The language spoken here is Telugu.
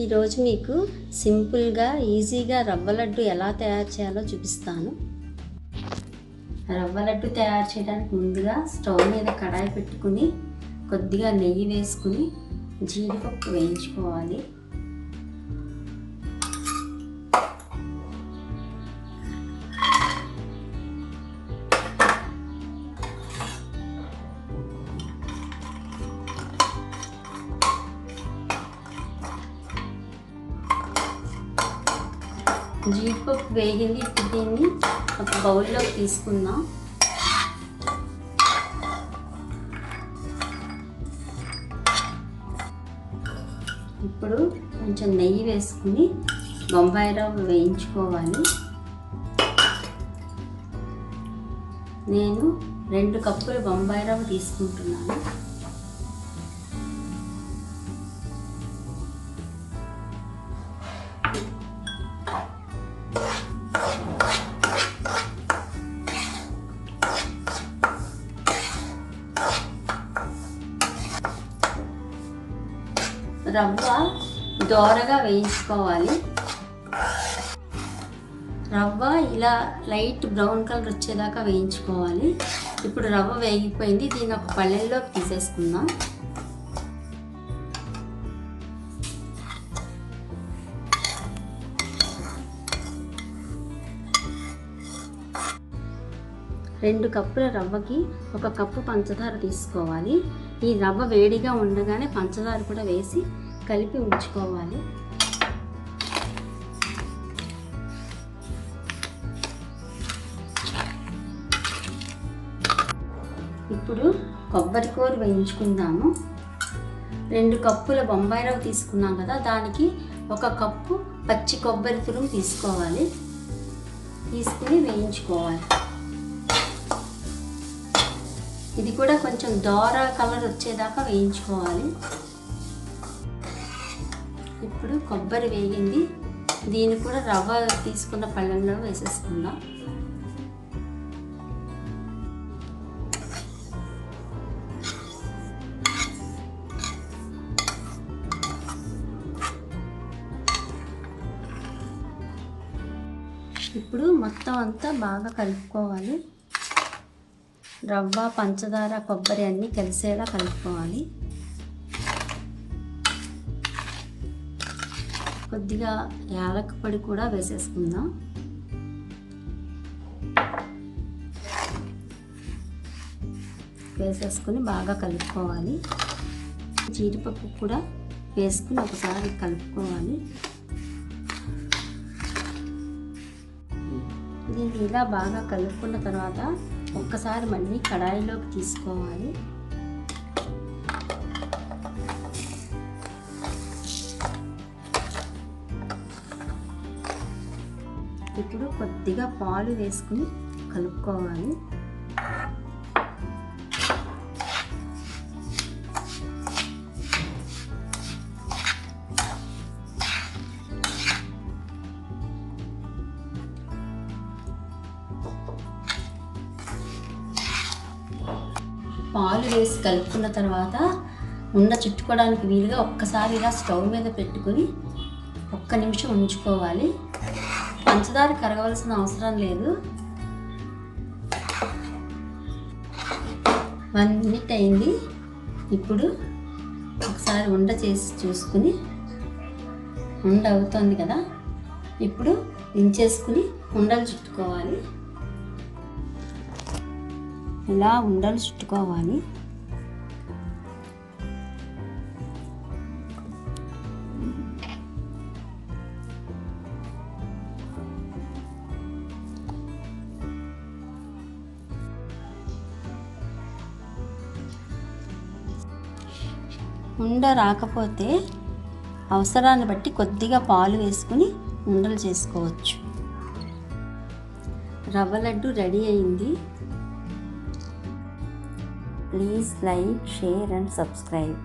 ఈరోజు మీకు సింపుల్గా ఈజీగా రవ్వ లడ్డు ఎలా తయారు చేయాలో చూపిస్తాను. రవ్వ లడ్డు తయారు చేయడానికి ముందుగా స్టవ్ మీద కడాయి పెట్టుకుని కొద్దిగా నెయ్యి వేసుకుని జీడిపప్పు వేయించుకోవాలి. జీడిపప్పు వేగింది. ఇప్పుడు దీన్ని ఒక బౌల్లోకి తీసుకుందాం. ఇప్పుడు కొంచెం నెయ్యి వేసుకుని బొంబాయి రవ్వ వేయించుకోవాలి. నేను 2 కప్పులు బొంబాయి రవ్వ తీసుకుంటున్నాను. రవ్వ దోరగా వేయించుకోవాలి. రవ్వ ఇలా లైట్ బ్రౌన్ కలర్ వచ్చేదాకా వేయించుకోవాలి. ఇప్పుడు రవ్వ వేగిపోయింది. దీన్ని ఒక పళ్ళెల్లోకి తీసేసుకుందాం. రెండు కప్పుల రవ్వకి 1 కప్పు పంచదార తీసుకోవాలి. ఈ రవ్వ వేడిగా ఉండగానే పంచదార కూడా వేసి కలిపి ఉంచుకోవాలి. ఇప్పుడు కొబ్బరి కూర వేయించుకుందాము. 2 కప్పుల బొంబాయి రవ్వ తీసుకున్నాం కదా, దానికి 1 కప్పు పచ్చి కొబ్బరి తురుము తీసుకోవాలి. తీసుకుని వేయించుకోవాలి. ఇది కూడా కొంచెం దోర కలర్ వచ్చేదాకా వేయించుకోవాలి. ఇప్పుడు కొబ్బరి వేగింది. దీన్ని కూడా రవ్వ తీసుకున్న పళ్ళెంలో వేసేసుకుందాం. ఇప్పుడు మొత్తం అంతా బాగా కలుపుకోవాలి. రవ్వ, పంచదార, కొబ్బరి అన్నీ కలిసేలా కలుపుకోవాలి. కొద్దిగా యాలక్కి పొడి కూడా వేసేసుకుందాం. వేసేసుకుని బాగా కలుపుకోవాలి. జీడిపప్పు కూడా వేసుకుని ఒకసారి కలుపుకోవాలి. దీన్ని ఇలా బాగా కలుపుకున్న తర్వాత ఒక్కసారి మళ్ళీ కడాయిలోకి తీసుకోవాలి. ఇప్పుడు కొద్దిగా పాలు వేసుకుని కలుపుకోవాలి. పాలు వేసి కలుపుకున్న తర్వాత ఉండ చుట్టుకోవడానికి వీలుగా ఒక్కసారి ఇలా స్టవ్ మీద పెట్టుకుని 1 నిమిషం ఉంచుకోవాలి. పంచదార కరగవలసిన అవసరం లేదు. 1 మినిట్ అయింది. ఇప్పుడు ఒకసారి ఉండ చేసి చూసుకుని ఉండ అవుతుంది కదా, ఇప్పుడు దించేసుకుని ఉండలు చుట్టుకోవాలి. ఇలా ఉండలు చుట్టుకోవాలి. ఉండ రాకపోతే అవసరాన్ని బట్టి కొద్దిగా పాలు వేసుకుని ఉండలు చేసుకోవచ్చు. రవ్వ లడ్డు రెడీ అయింది. Please like, share and subscribe.